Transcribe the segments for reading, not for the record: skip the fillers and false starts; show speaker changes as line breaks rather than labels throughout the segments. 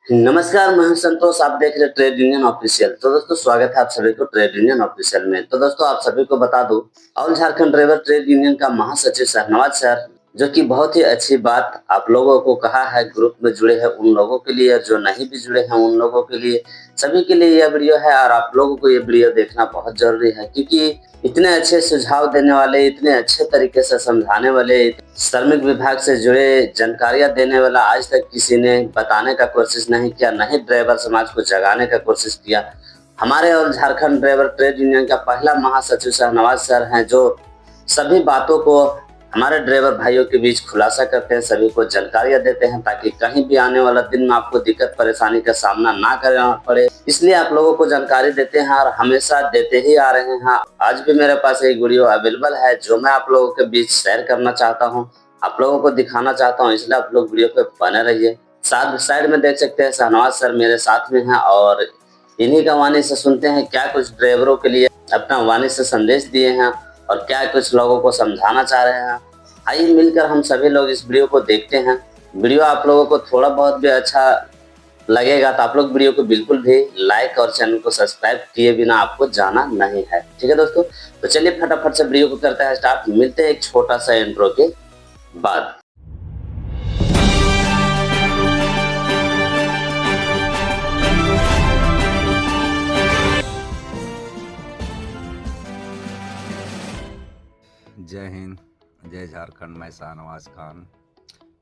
नमस्कार, मैं हूं संतोष। आप देख रहे हैं ट्रेड यूनियन ऑफिशियल। तो दोस्तों स्वागत है आप सभी को ट्रेड यूनियन ऑफिशियल में। तो दोस्तों आप सभी को बता दूं, all Jharkhand driver trade union का महासचिव शहनवाज सर, जो कि बहुत ही अच्छी बात आप लोगों को कहा है, ग्रुप में जुड़े हैं उन लोगों के लिए, जो नहीं भी जुड़े हैं उन लोगों के लिए, सभी के लिए यह वीडियो है। और आप लोगों को ये वीडियो देखना बहुत जरूरी है, क्योंकि इतने अच्छे सुझाव देने वाले, इतने अच्छे तरीके से समझाने वाले, श्रमिक विभाग से जुड़े जानकारियां देने वाला आज तक किसी ने बताने का कोशिश नहीं किया, नहीं ड्राइवर समाज को जगाने का कोशिश किया। हमारे और झारखंड ड्राइवर ट्रेड यूनियन का पहला महासचिव शहनवाज सर हैं, जो सभी बातों को हमारे ड्राइवर भाइयों के बीच खुलासा करते हैं, सभी को जानकारियां देते हैं, ताकि कहीं भी आने वाला दिन में आपको दिक्कत परेशानी का सामना ना करना पड़े। इसलिए आप लोगों को जानकारी देते हैं और हमेशा देते ही आ रहे हैं। आज भी मेरे पास एक वीडियो अवेलेबल है, जो मैं आप लोगों के बीच शेयर करना चाहता हूँ, आप लोगों को दिखाना चाहता हूँ, इसलिए आप लोग वीडियो पे बने रहिए। साइड में देख सकते हैं शहनवाज सर मेरे साथ में हैं, और इन्हीं का वाणी से सुनते हैं क्या कुछ ड्राइवरों के लिए अपना वाणी से संदेश दिए हैं और क्या कुछ लोगों को समझाना चाह रहे हैं। आइए मिलकर हम सभी लोग इस वीडियो को देखते हैं। वीडियो आप लोगों को थोड़ा बहुत भी अच्छा लगेगा तो आप लोग वीडियो को बिल्कुल भी लाइक और चैनल को सब्सक्राइब किए बिना आपको जाना नहीं है, ठीक है दोस्तों। तो चलिए फटाफट से वीडियो को करते हैं स्टार्ट। मिलते हैं एक छोटा सा इंट्रो के बाद।
जय हिंद, जय झारखंड। मैं Shahnawaz Khan,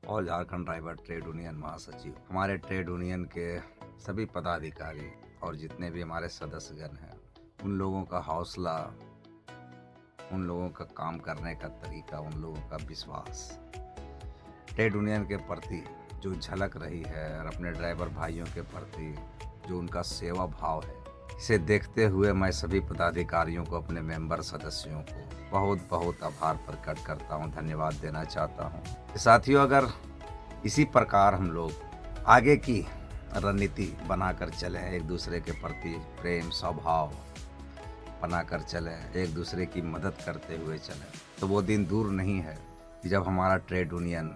all Jharkhand driver trade union महासचिव। हमारे ट्रेड यूनियन के सभी पदाधिकारी और जितने भी हमारे सदस्यगण हैं, उन लोगों का हौसला, उन लोगों का काम करने का तरीका, उन लोगों का विश्वास, ट्रेड यूनियन के प्रति जो झलक रही है और अपने ड्राइवर भाइयों के प्रति जो उनका सेवा भाव है, इसे देखते हुए मैं सभी पदाधिकारियों को, अपने मेंबर सदस्यों को बहुत बहुत आभार प्रकट करता हूं, धन्यवाद देना चाहता हूं। साथियों, अगर इसी प्रकार हम लोग आगे की रणनीति बनाकर चलें, एक दूसरे के प्रति प्रेम स्वभाव बनाकर चलें, एक दूसरे की मदद करते हुए चलें, तो वो दिन दूर नहीं है कि जब हमारा ट्रेड यूनियन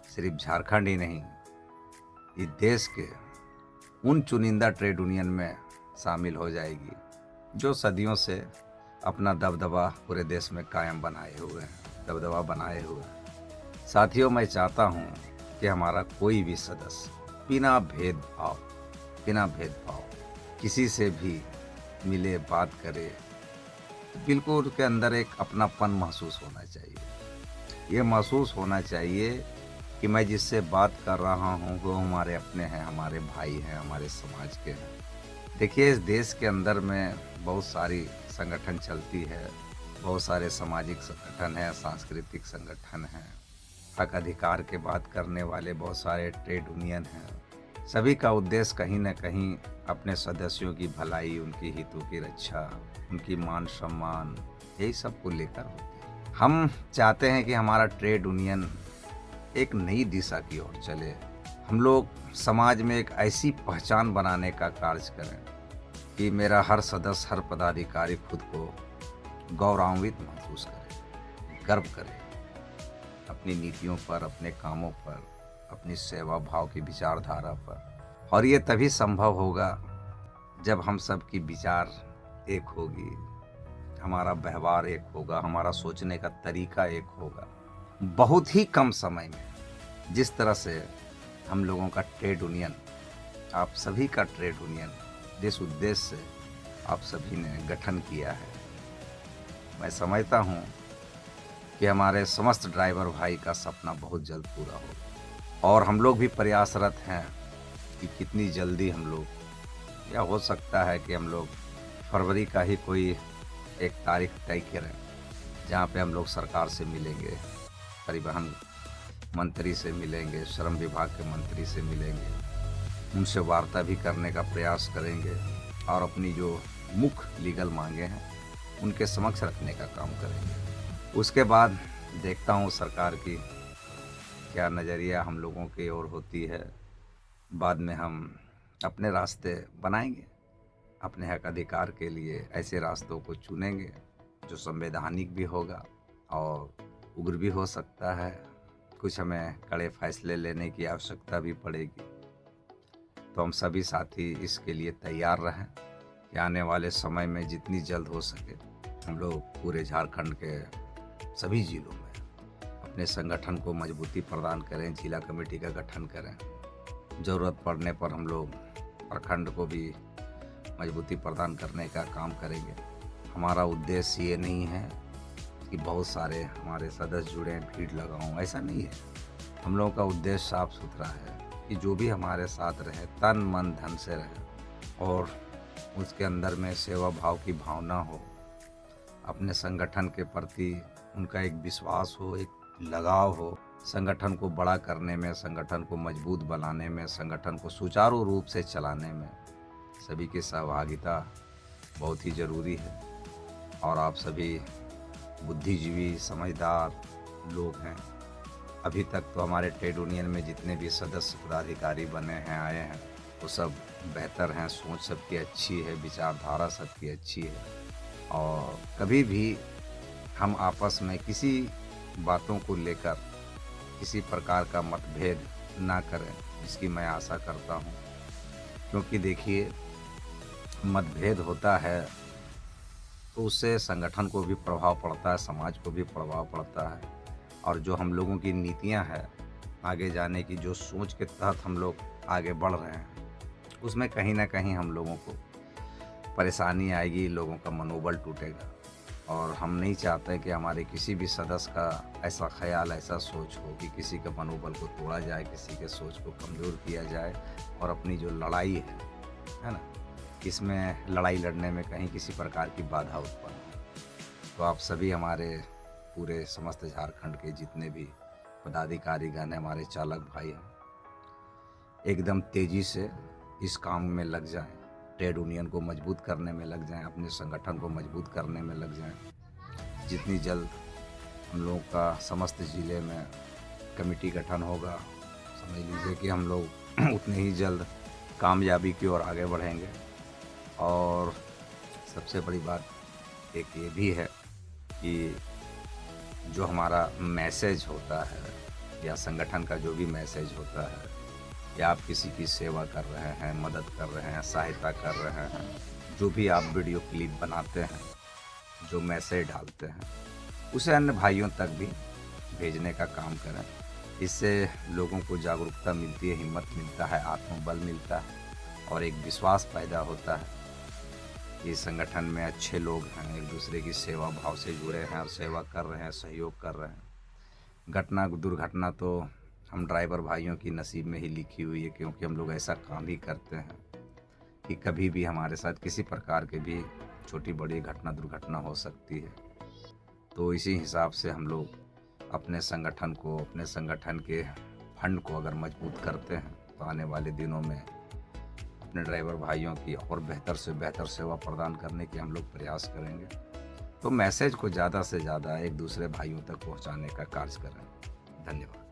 सिर्फ झारखंड ही नहीं, इस देश के उन चुनिंदा ट्रेड यूनियन में शामिल हो जाएगी जो सदियों से अपना दबदबा पूरे देश में कायम बनाए हुए हैं, दबदबा बनाए हुए हैं। साथियों, मैं चाहता हूं कि हमारा कोई भी सदस्य बिना भेदभाव किसी से भी मिले, बात करे, तो बिल्कुल उसके अंदर एक अपनापन महसूस होना चाहिए। ये महसूस होना चाहिए कि मैं जिससे बात कर रहा हूँ वो हमारे अपने हैं, हमारे भाई हैं, हमारे समाज के हैं। देखिए, इस देश के अंदर में बहुत सारी संगठन चलती है, बहुत सारे सामाजिक संगठन हैं, सांस्कृतिक संगठन हैं, हक अधिकार के बात करने वाले बहुत सारे ट्रेड यूनियन हैं। सभी का उद्देश्य कहीं न कहीं अपने सदस्यों की भलाई, उनकी हितों की रक्षा, उनकी मान सम्मान, यही सब को लेकर होते हैं। हम चाहते हैं कि हमारा ट्रेड यूनियन एक नई दिशा की ओर चले। हम लोग समाज में एक ऐसी पहचान बनाने का कार्य करें कि मेरा हर सदस्य, हर पदाधिकारी खुद को गौरवान्वित महसूस करे, गर्व करे अपनी नीतियों पर, अपने कामों पर, अपनी सेवा भाव की विचारधारा पर। और ये तभी संभव होगा जब हम सब की विचार एक होगी, हमारा व्यवहार एक होगा, हमारा सोचने का तरीका एक होगा। बहुत ही कम समय में जिस तरह से हम लोगों का ट्रेड यूनियन, आप सभी का ट्रेड यूनियन जिस उद्देश्य से आप सभी ने गठन किया है, मैं समझता हूं कि हमारे समस्त ड्राइवर भाई का सपना बहुत जल्द पूरा होगा। और हम लोग भी प्रयासरत हैं कि कितनी जल्दी हम लोग, या हो सकता है कि हम लोग फरवरी का ही कोई एक तारीख तय करें जहां पे हम लोग सरकार से मिलेंगे, परिवहन मंत्री से मिलेंगे, श्रम विभाग के मंत्री से मिलेंगे, उनसे वार्ता भी करने का प्रयास करेंगे और अपनी जो मुख्य लीगल मांगे हैं उनके समक्ष रखने का काम करेंगे। उसके बाद देखता हूँ सरकार की क्या नज़रिया हम लोगों की ओर होती है। बाद में हम अपने रास्ते बनाएंगे, अपने हक अधिकार के लिए ऐसे रास्तों को चुनेंगे जो संवैधानिक भी होगा और उग्र भी हो सकता है। कुछ हमें कड़े फैसले लेने की आवश्यकता भी पड़ेगी। तो हम सभी साथी इसके लिए तैयार रहें कि आने वाले समय में जितनी जल्द हो सके हम लोग पूरे झारखंड के सभी जिलों में अपने संगठन को मजबूती प्रदान करें, जिला कमेटी का गठन करें। ज़रूरत पड़ने पर हम लोग प्रखंड को भी मजबूती प्रदान करने का काम करेंगे। हमारा उद्देश्य ये नहीं है कि बहुत सारे हमारे सदस्य जुड़े, भीड़ लगाऊं, ऐसा नहीं है। हम लोगों का उद्देश्य साफ सुथरा है कि जो भी हमारे साथ रहे तन मन धन से रहे और उसके अंदर में सेवा भाव की भावना हो, अपने संगठन के प्रति उनका एक विश्वास हो, एक लगाव हो, संगठन को बड़ा करने में, संगठन को मजबूत बनाने में, संगठन को सुचारू रूप से चलाने में सभी की सहभागिता बहुत ही ज़रूरी है। और आप सभी बुद्धिजीवी समझदार लोग हैं। अभी तक तो हमारे ट्रेड यूनियन में जितने भी सदस्य पदाधिकारी बने हैं, आए हैं, वो सब बेहतर हैं, सोच सबकी अच्छी है, विचारधारा सबकी अच्छी है और कभी भी हम आपस में किसी बातों को लेकर किसी प्रकार का मतभेद ना करें, जिसकी मैं आशा करता हूँ। क्योंकि देखिए, मतभेद होता है तो उससे संगठन को भी प्रभाव पड़ता है, समाज को भी प्रभाव पड़ता है और जो हम लोगों की नीतियां हैं आगे जाने की, जो सोच के तहत हम लोग आगे बढ़ रहे हैं, उसमें कहीं ना कहीं हम लोगों को परेशानी आएगी, लोगों का मनोबल टूटेगा। और हम नहीं चाहते कि हमारे किसी भी सदस्य का ऐसा ख्याल, ऐसा सोच हो कि किसी के मनोबल को तोड़ा जाए, किसी के सोच को कमज़ोर किया जाए और अपनी जो लड़ाई है ना, इसमें लड़ाई लड़ने में कहीं किसी प्रकार की बाधा उत्पन्न हो। तो आप सभी हमारे पूरे समस्त झारखंड के जितने भी पदाधिकारीगण हैं, हमारे चालक भाई हैं, एकदम तेज़ी से इस काम में लग जाएं, ट्रेड यूनियन को मजबूत करने में लग जाएं, अपने संगठन को मजबूत करने में लग जाएं। जितनी जल्द हम लोगों का समस्त ज़िले में कमेटी गठन होगा, समझ लीजिए कि हम लोग उतनी ही जल्द कामयाबी की ओर आगे बढ़ेंगे। और सबसे बड़ी बात एक ये भी है कि जो हमारा मैसेज होता है या संगठन का जो भी मैसेज होता है, या आप किसी की सेवा कर रहे हैं, मदद कर रहे हैं, सहायता कर रहे हैं, जो भी आप वीडियो क्लिप बनाते हैं, जो मैसेज डालते हैं, उसे अन्य भाइयों तक भी भेजने का काम करें। इससे लोगों को जागरूकता मिलती है, हिम्मत मिलता है, आत्मबल मिलता है और एक विश्वास पैदा होता है कि संगठन में अच्छे लोग हैं, एक दूसरे की सेवा भाव से जुड़े हैं और सेवा कर रहे हैं, सहयोग कर रहे हैं। दुर्घटना तो हम ड्राइवर भाइयों की नसीब में ही लिखी हुई है, क्योंकि हम लोग ऐसा काम ही करते हैं कि कभी भी हमारे साथ किसी प्रकार के भी छोटी बड़ी दुर्घटना हो सकती है। तो इसी हिसाब से हम लोग अपने संगठन को, अपने संगठन के फंड को अगर मजबूत करते हैं तो आने वाले दिनों में अपने ड्राइवर भाइयों की और बेहतर से बेहतर सेवा प्रदान करने की हम लोग प्रयास करेंगे। तो मैसेज को ज़्यादा से ज़्यादा एक दूसरे भाइयों तक पहुंचाने का कार्य करें। धन्यवाद।